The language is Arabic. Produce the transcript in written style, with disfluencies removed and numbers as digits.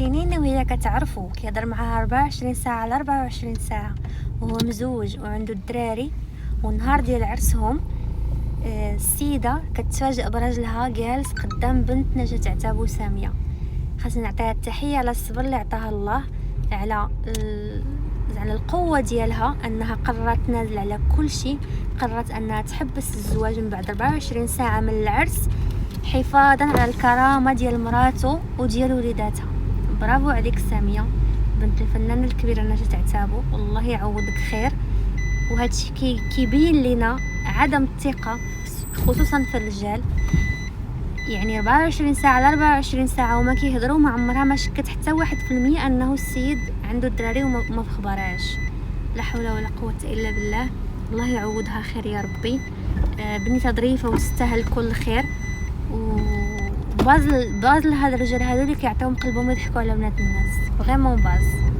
سنين وهي كتعرفو، كيهضر معاها 24 ساعه على 24 ساعه، وهو مزوج وعنده الدراري. والنهار ديال عرسهم السيده كتفاجئ براجلها جالس قدام بنت نجاة عتابو ساميه. خاصنا نعطيها التحيه على الصبر اللي عطاها الله، على على القوه ديالها، انها قررت تنازل على كل شيء. قررت انها تحبس الزواج من بعد 24 ساعه من العرس، حفاظا على الكرامه ديال مراته وديال وليداتها. برافو عليك ساميه بنت الفنان الكبيره نجاة عتابو، والله يعوضك خير. وهذا الشيء كيبين لنا عدم الثقه خصوصا في الرجال. يعني 24 ساعه على 24 ساعه وما كيهضروا، ما عمرها ما شكت حتى 1% انه السيد عنده الدراري وما بخبرهاش. لا حول ولا قوه الا بالله. الله يعوضها خير يا ربي. بنيتها ظريفه وتستاهل كل خير. وباز هاد الرجال هادو اللي كيعطيهم قلبهم يضحكوا على بنات الناس، فريمون باز.